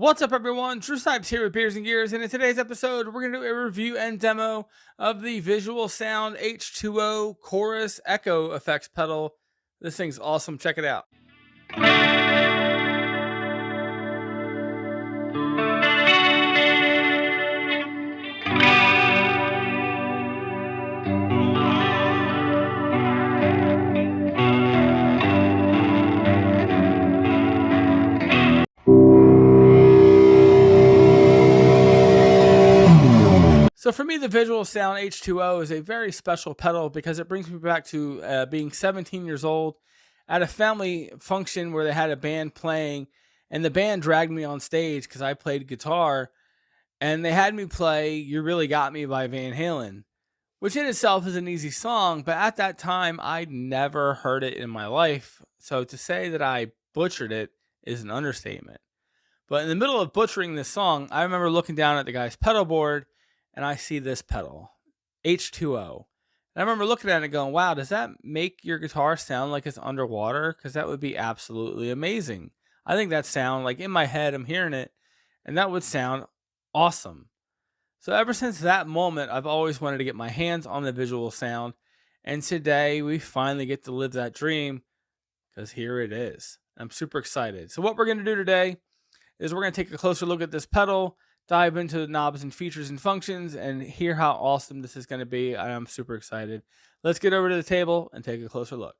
What's up, everyone? Drew Snipes here with Beers and Gears, and in today's episode, we're going to do a review and demo of the VisualSound H20 Chorus Echo Effects pedal. This thing's awesome. Check it out. So for me, the VisualSound H20 is a very special pedal because it brings me back to being 17 years old at a family function where they had a band playing, and the band dragged me on stage because I played guitar, and they had me play "You Really Got Me" by Van Halen, which in itself is an easy song, but at that time, I'd never heard it in my life. So to say that I butchered it is an understatement. But in the middle of butchering this song, I remember looking down at the guy's pedal board, and I see this pedal, H20. And I remember looking at it and going, wow, does that make your guitar sound like it's underwater? Because that would be absolutely amazing. I think that sound, like in my head, I'm hearing it, and that would sound awesome. So ever since that moment, I've always wanted to get my hands on the VisualSound. And today we finally get to live that dream because here it is. I'm super excited. So what we're going to do today is we're going to take a closer look at this pedal, dive into the knobs and features and functions, and hear how awesome this is going to be. I am super excited. Let's get over to the table and take a closer look.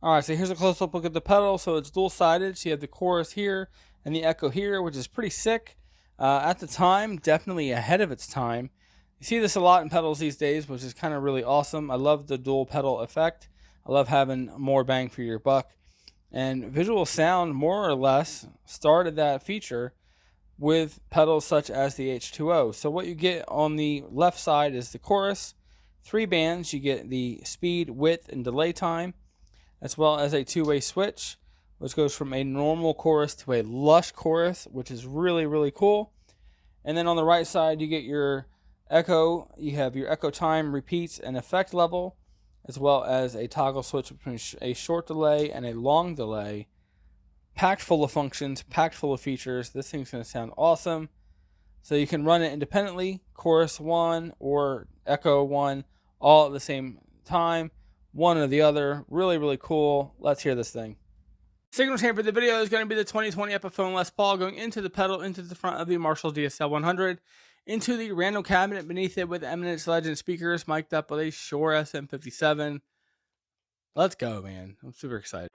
All right, so here's a close-up look at the pedal. So it's dual-sided. So you have the chorus here and the echo here, which is pretty sick. At the time, definitely ahead of its time. You see this a lot in pedals these days, which is kind of really awesome. I love the dual pedal effect. I love having more bang for your buck. And VisualSound, more or less, started that feature with pedals such as the H20. So what you get on the left side is the chorus, 3 bands. You get the speed, width, and delay time, as well as a two-way switch, which goes from a normal chorus to a lush chorus, which is really, really cool. And then on the right side, you get your echo. You have your echo time, repeats, and effect level, as well as a toggle switch between a short delay and a long delay. Packed full of functions, packed full of features. This thing's going to sound awesome. So you can run it independently, chorus 1 or echo 1, all at the same time, one or the other. Really, really cool. Let's hear this thing. Signal chain for the video is going to be the 2020 Epiphone Les Paul going into the pedal, into the front of the Marshall DSL 100, into the random cabinet beneath it with Eminence Legend speakers mic'd up with a Shure SM57. Let's go, man. I'm super excited.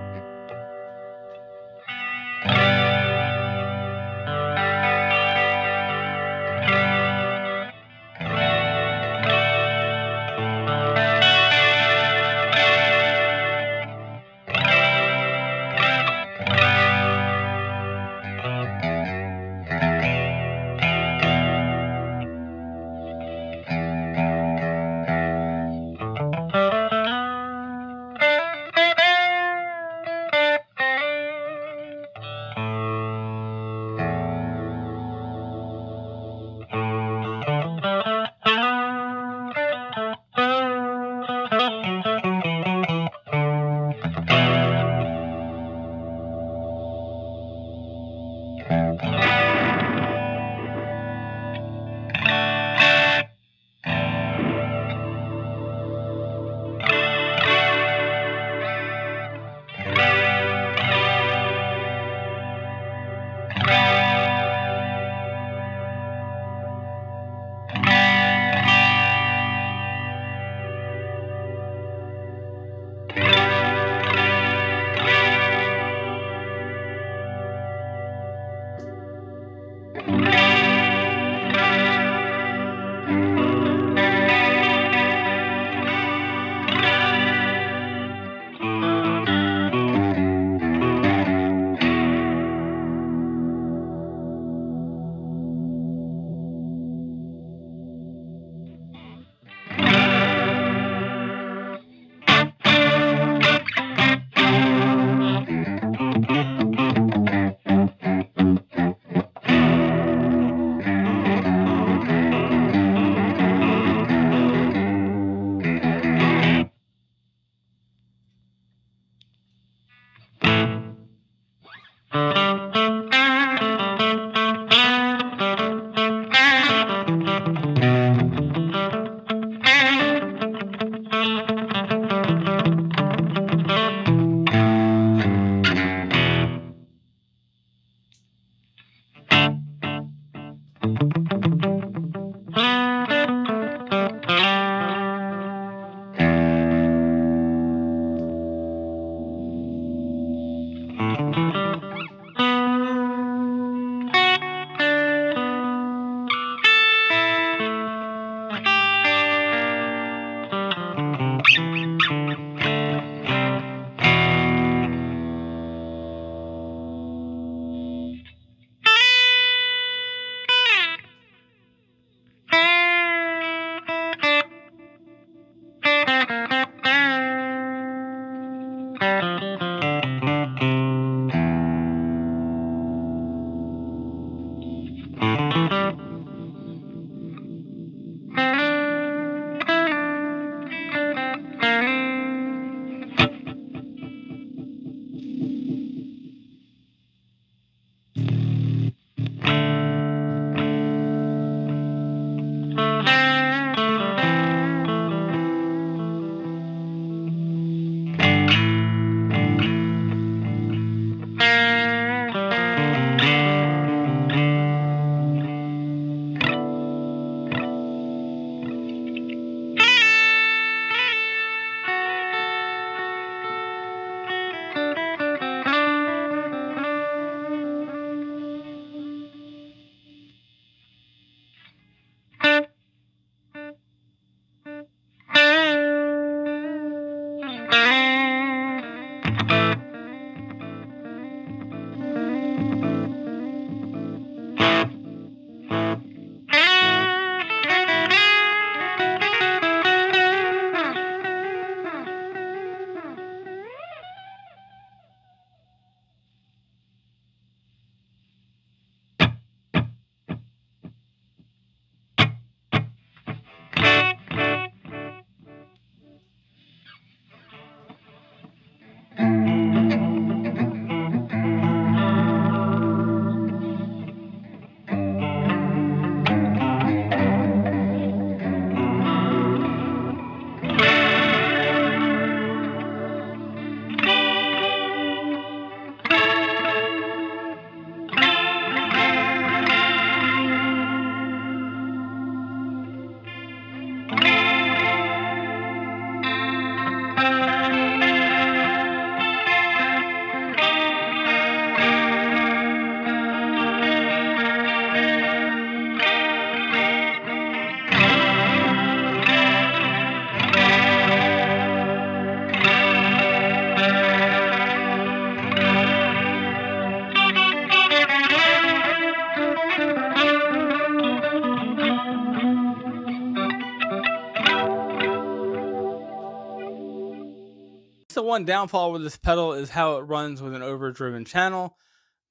one downfall with this pedal is how it runs with an overdriven channel.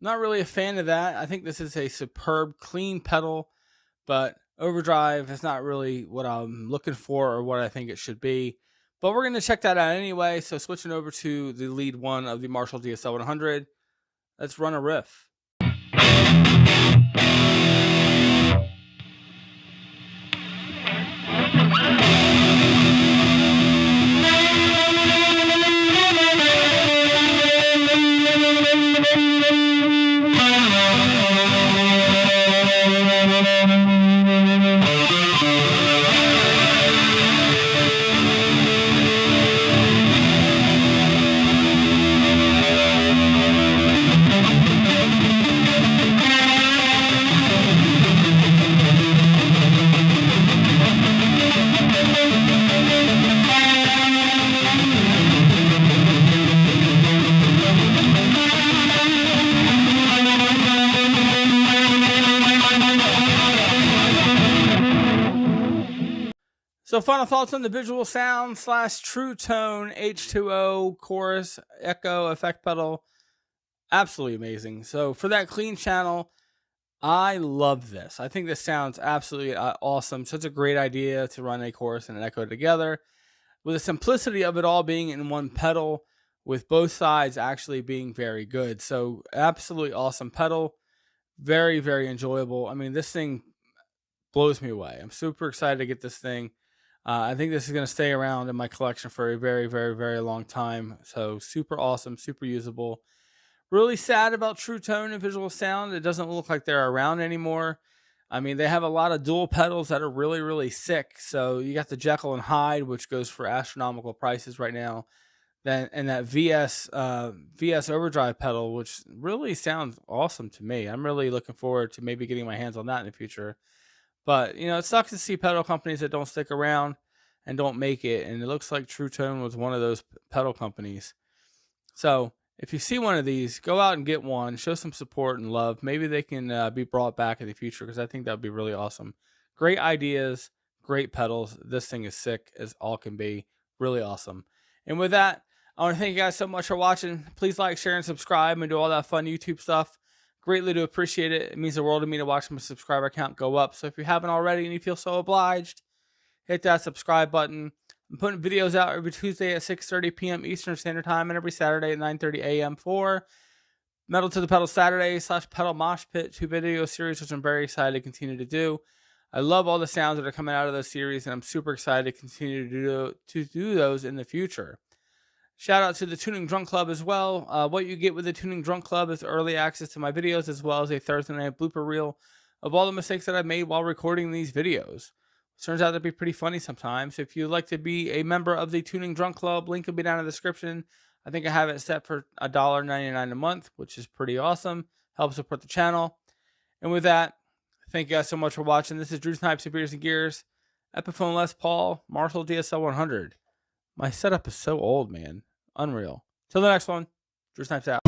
Not really a fan of that. I think this is a superb, clean pedal, but overdrive is not really what I'm looking for or what I think it should be. But we're going to check that out anyway. So switching over to the lead one of the Marshall DSL 100, let's run a riff. So final thoughts on the VisualSound / True Tone H20 Chorus Echo effect pedal. Absolutely amazing. So for that clean channel, I love this. I think this sounds absolutely awesome. Such a great idea to run a chorus and an echo together. With the simplicity of it all being in one pedal, with both sides actually being very good. So absolutely awesome pedal. Very, very enjoyable. I mean, this thing blows me away. I'm super excited to get this thing. I think this is going to stay around in my collection for a very, very, very long time. So super awesome, super usable. Really sad about True Tone and VisualSound. It doesn't look like they're around anymore. I mean, they have a lot of dual pedals that are really, really sick. So you got the Jekyll and Hyde, which goes for astronomical prices right now. Then and that VS Overdrive pedal, which really sounds awesome to me. I'm really looking forward to maybe getting my hands on that in the future. But, you know, it sucks to see pedal companies that don't stick around and don't make it. And it looks like True Tone was one of those pedal companies. So if you see one of these, go out and get one. Show some support and love. Maybe they can be brought back in the future, because I think that would be really awesome. Great ideas, great pedals. This thing is sick as all can be. Really awesome. And with that, I want to thank you guys so much for watching. Please like, share, and subscribe and do all that fun YouTube stuff. Greatly do appreciate it. It means the world to me to watch my subscriber count go up. So if you haven't already and you feel so obliged, hit that subscribe button. I'm putting videos out every Tuesday at 6:30 p.m. Eastern Standard Time and every Saturday at 9:30 a.m. for Metal to the Pedal Saturday / Pedal Mosh Pit, 2 video series, which I'm very excited to continue to do. I love all the sounds that are coming out of those series, and I'm super excited to continue to do those in the future. Shout out to the Tuning Drunk Club as well. What you get with the Tuning Drunk Club is early access to my videos, as well as a Thursday night blooper reel of all the mistakes that I've made while recording these videos. It turns out to be pretty funny sometimes. If you'd like to be a member of the Tuning Drunk Club, link will be down in the description. I think I have it set for $1.99 a month, which is pretty awesome. Helps support the channel. And with that, thank you guys so much for watching. This is Drew Snipes of Beers and Gears, Epiphone Les Paul, Marshall DSL 100. My setup is so old, man. Unreal. Till the next one, Drew Snipes out.